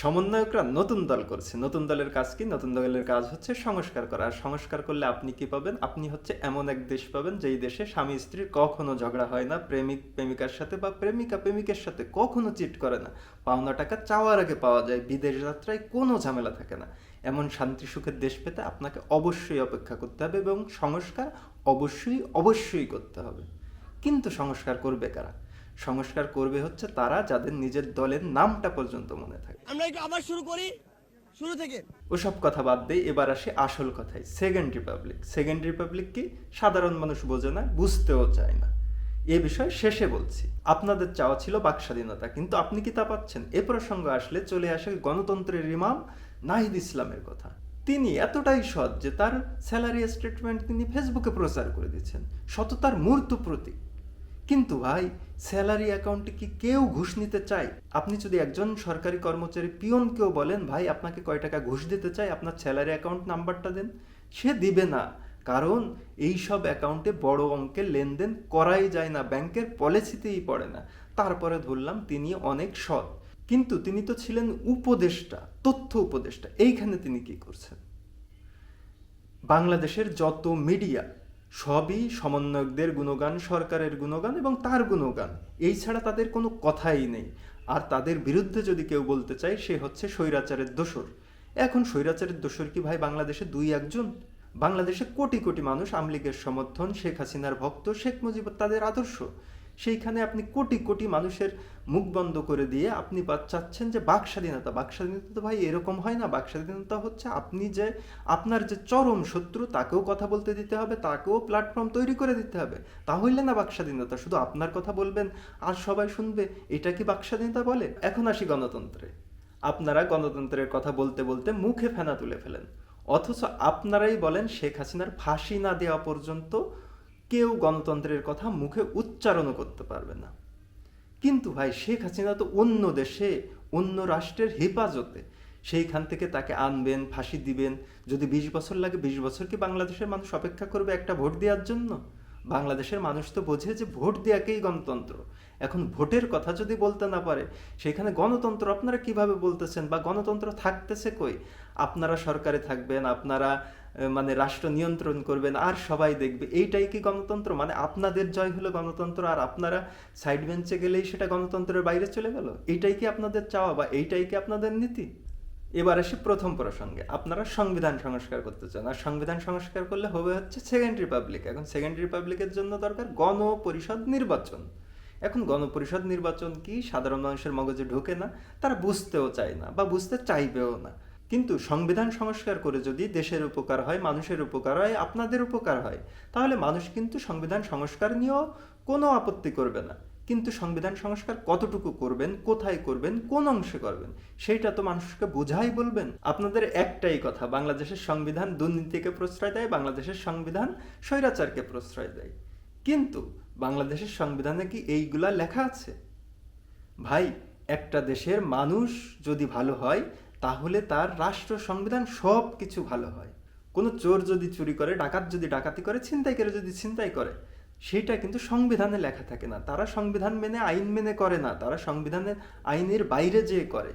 সমন্বয়করা নতুন দল করছে। নতুন দলের কাজ কি? নতুন দলের কাজ হচ্ছে সংস্কার করা। আর সংস্কার করলে আপনি কি পাবেন? আপনি হচ্ছে এমন এক দেশ পাবেন যেই দেশে স্বামী স্ত্রীর কখনো ঝগড়া হয় না, প্রেমিক প্রেমিকার সাথে বা প্রেমিকা প্রেমিকের সাথে কখনো চিট করে না, পাওনা টাকা চাওয়ার আগে পাওয়া যায়, বিদেশ যাত্রায় কোনো ঝামেলা থাকে না। এমন শান্তি সুখের দেশ পেতে আপনাকে অবশ্যই অপেক্ষা করতে হবে এবং সংস্কার অবশ্যই অবশ্যই করতে হবে। কিন্তু সংস্কার করবে কারা? সংস্কার করবে হচ্ছে তারা যাদের নিজের দলের নামটা পর্যন্ত মনে থাকে। আমরা একটু আবার শুরু করি, শুরু থেকে। ওসব কথা বাদ দিয়ে এবার আসে আসল কথায়। Second Republic. সেকেন্ড রিপাবলিক কি? সাধারণ মানুষ বোঝে না, বুঝতেও চায় না। এ বিষয়ে শেষে বলছি। আপনাদের চাওয়া ছিল বাক স্বাধীনতা, কিন্তু আপনি কি তা পাচ্ছেন? এ প্রসঙ্গ আসলে চলে আসে গণতন্ত্রের ইমাম নাহিদ ইসলামের কথা। তিনি এতটাই সৎ যে তার স্যালারি স্টেটমেন্ট তিনি ফেসবুকে প্রচার করে দিচ্ছেন, সততার মূর্ত প্রতীক। কিন্তু ভাই, স্যালারি অ্যাকাউন্টে কি কেউ ঘুষ নিতে চায়? আপনি যদি একজন সরকারি কর্মচারী পিয়নকেও বলেন, ভাই আপনাকে কয় টাকা ঘুষ দিতে চাই, আপনার স্যালারি অ্যাকাউন্ট নাম্বারটা দেন, সে দিবে না। কারণ এই সব অ্যাকাউন্টে বড় অঙ্কের লেনদেন করাই যায় না, ব্যাংকের পলিসিতেই পড়ে না। তারপরে ধরলাম তিনি অনেক সৎ, কিন্তু তিনি তো ছিলেন উপদেষ্টা, তথ্য উপদেষ্টা। এইখানে তিনি কি করছেন? বাংলাদেশের যত মিডিয়া সবই সমন্বয়কদের গুণগান, সরকারের গুণগান এবং তার গুণগান, এই ছাড়া তাদের কোনো কথাই নেই। আর তাদের বিরুদ্ধে যদি কেউ বলতে চায়, সে হচ্ছে স্বৈরাচারের দোসর। এখন স্বৈরাচারের দোসর কি ভাই বাংলাদেশে দুই একজন? বাংলাদেশে কোটি কোটি মানুষ আওয়ামী লীগের সমর্থন, শেখ হাসিনার ভক্ত, শেখ মুজিব তাদের আদর্শ। সেইখানে আপনি কোটি কোটি মানুষের মুখ বন্ধ করে দিয়ে আপনি চাচ্ছেন যে বাক স্বাধীনতা। বাক স্বাধীনতা তো ভাই এরকম হয় না। বাক স্বাধীনতা হচ্ছে আপনি যে আপনার যে চরম শত্রু তাকেও কথা বলতে দিতে হবে, তাকেও প্ল্যাটফর্ম তৈরি করে দিতে হবে। তাহলে না বাক স্বাধীনতা। শুধু আপনার কথা বলবেন আর সবাই শুনবে, এটা কি বাক স্বাধীনতা বলে? এখন আসি গণতন্ত্রে। আপনারা গণতন্ত্রের কথা বলতে বলতে মুখে ফেনা তুলে ফেলেন, অথচ আপনারাই বলেন শেখ হাসিনার ফাঁসি না দেওয়া পর্যন্ত কেউ গণতন্ত্রের কথা মুখে উচ্চারণও করতে পারবে না। কিন্তু ভাই, শেখ হাসিনা তো অন্য দেশে, অন্য রাষ্ট্রের হেফাজতে। সেইখান থেকে তাকে আনবেন, ফাঁসি দিবেন। যদি 20 বছর লাগে, 20 বছর কি বাংলাদেশের মানুষ অপেক্ষা করবে একটা ভোট দেওয়ার জন্য? বাংলাদেশের মানুষ তো বোঝে যে ভোট দেওয়াকেই গণতন্ত্র। এখন ভোটের কথা যদি বলতে না পারে, সেখানে গণতন্ত্র আপনারা কিভাবে বলতেছেন? বা গণতন্ত্র থাকতেছে কই? আপনারা সরকারে থাকবেন, আপনারা মানে রাষ্ট্র নিয়ন্ত্রণ করবেন আর সবাই দেখবে, এইটাই কি গণতন্ত্র? মানে আপনাদের জয় হলো গণতন্ত্র আর আপনারা সাইড বেঞ্চে গেলেই সেটা গণতন্ত্রের বাইরে চলে গেল? এইটাই কি আপনাদের চাওয়া বা এইটাই কি আপনাদের নীতি? এবার আসি প্রথম প্রসঙ্গে। আপনারা সংবিধান সংস্কার করতে চান, আর সংবিধান সংস্কার করলে হবে হচ্ছে সেকেন্ড রিপাবলিক। এখন সেকেন্ড রিপাবলিকের জন্য দরকার গণপরিষদ নির্বাচন। এখন গণপরিষদ নির্বাচন কি সাধারণ মানুষের মগজে ঢোকে না, তারা বুঝতেও চায় না বা বুঝতে চাইবেও না। কিন্তু সংবিধান সংস্কার করে যদি দেশের উপকার হয়, মানুষের উপকার হয়, আপনাদের উপকার হয়, তাহলে মানুষ কিন্তু সংবিধান সংস্কার নিয়েও কোনো আপত্তি করবে না। কিন্তু সংবিধান সংস্কার কতটুকু করবেন, কোথায় করবেন, কোন অংশে করবেন, সেইটা তো মানুষকে বোঝাই বলবেন। আপনাদের একটাই কথা, বাংলাদেশের সংবিধান দুর্নীতিকে প্রশ্রয় দেয়, বাংলাদেশের সংবিধান স্বৈরাচারকে প্রশ্রয় দেয়। কিন্তু বাংলাদেশের সংবিধানে কি এইগুলা লেখা আছে? ভাই, একটা দেশের মানুষ যদি ভালো হয়, তাহলে তার রাষ্ট্র সংবিধান সব কিছু ভালো হয়। কোনো চোর যদি চুরি করে, ডাকাত যদি ডাকাতি করে, ছিনতাইকারী যদি ছিনতাই করে, সেটা কিন্তু সংবিধানে লেখা থাকে না। তারা সংবিধান মেনে, আইন মেনে করে না, তারা সংবিধানের আইনের বাইরে যেয়ে করে।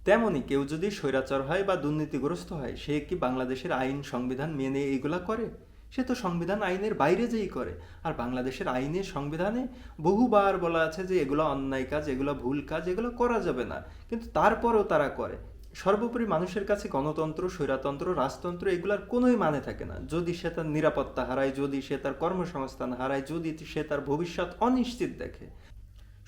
তেমনি কেউ যদি স্বৈরাচার হয় বা দুর্নীতিগ্রস্ত হয়, সে কি বাংলাদেশের আইন সংবিধান মেনে এইগুলা করে? সে তো সংবিধান আইনের বাইরে যেই করে। আর বাংলাদেশের আইনে, সংবিধানে বহুবার বলা আছে যে এগুলো অন্যায় কাজ, এগুলো ভুল কাজ, এগুলো করা যাবে না, কিন্তু তারপরেও তারা করে। সর্বোপরি মানুষের কাছে গণতন্ত্র, স্বৈরতন্ত্র, রাজতন্ত্র এগুলার কোনোই মানে থাকে না যদি সে তার নিরাপত্তা হারায়, যদি সে তার কর্মসংস্থান হারায়, যদি সে তার ভবিষ্যৎ অনিশ্চিত দেখে।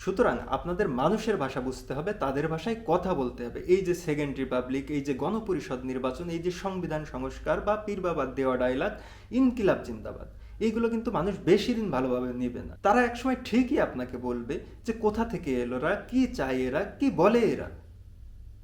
সুতরাং আপনাদের মানুষের ভাষা বুঝতে হবে, তাদের ভাষায় কথা বলতে হবে। এই যে সেকেন্ড রিপাবলিক, এই যে গণপরিষদ নির্বাচন, এই যে সংবিধান সংস্কার বা পীর বাবার দেওয়া ডায়লগ ইনকিলাব জিন্দাবাদ, এইগুলো কিন্তু মানুষ বেশি দিন ভালোভাবে নেবে না। তারা একসময় ঠিকই আপনাকে বলবে যে কোথা থেকে এলোরা, কি চায় এরা, কি বলে এরা।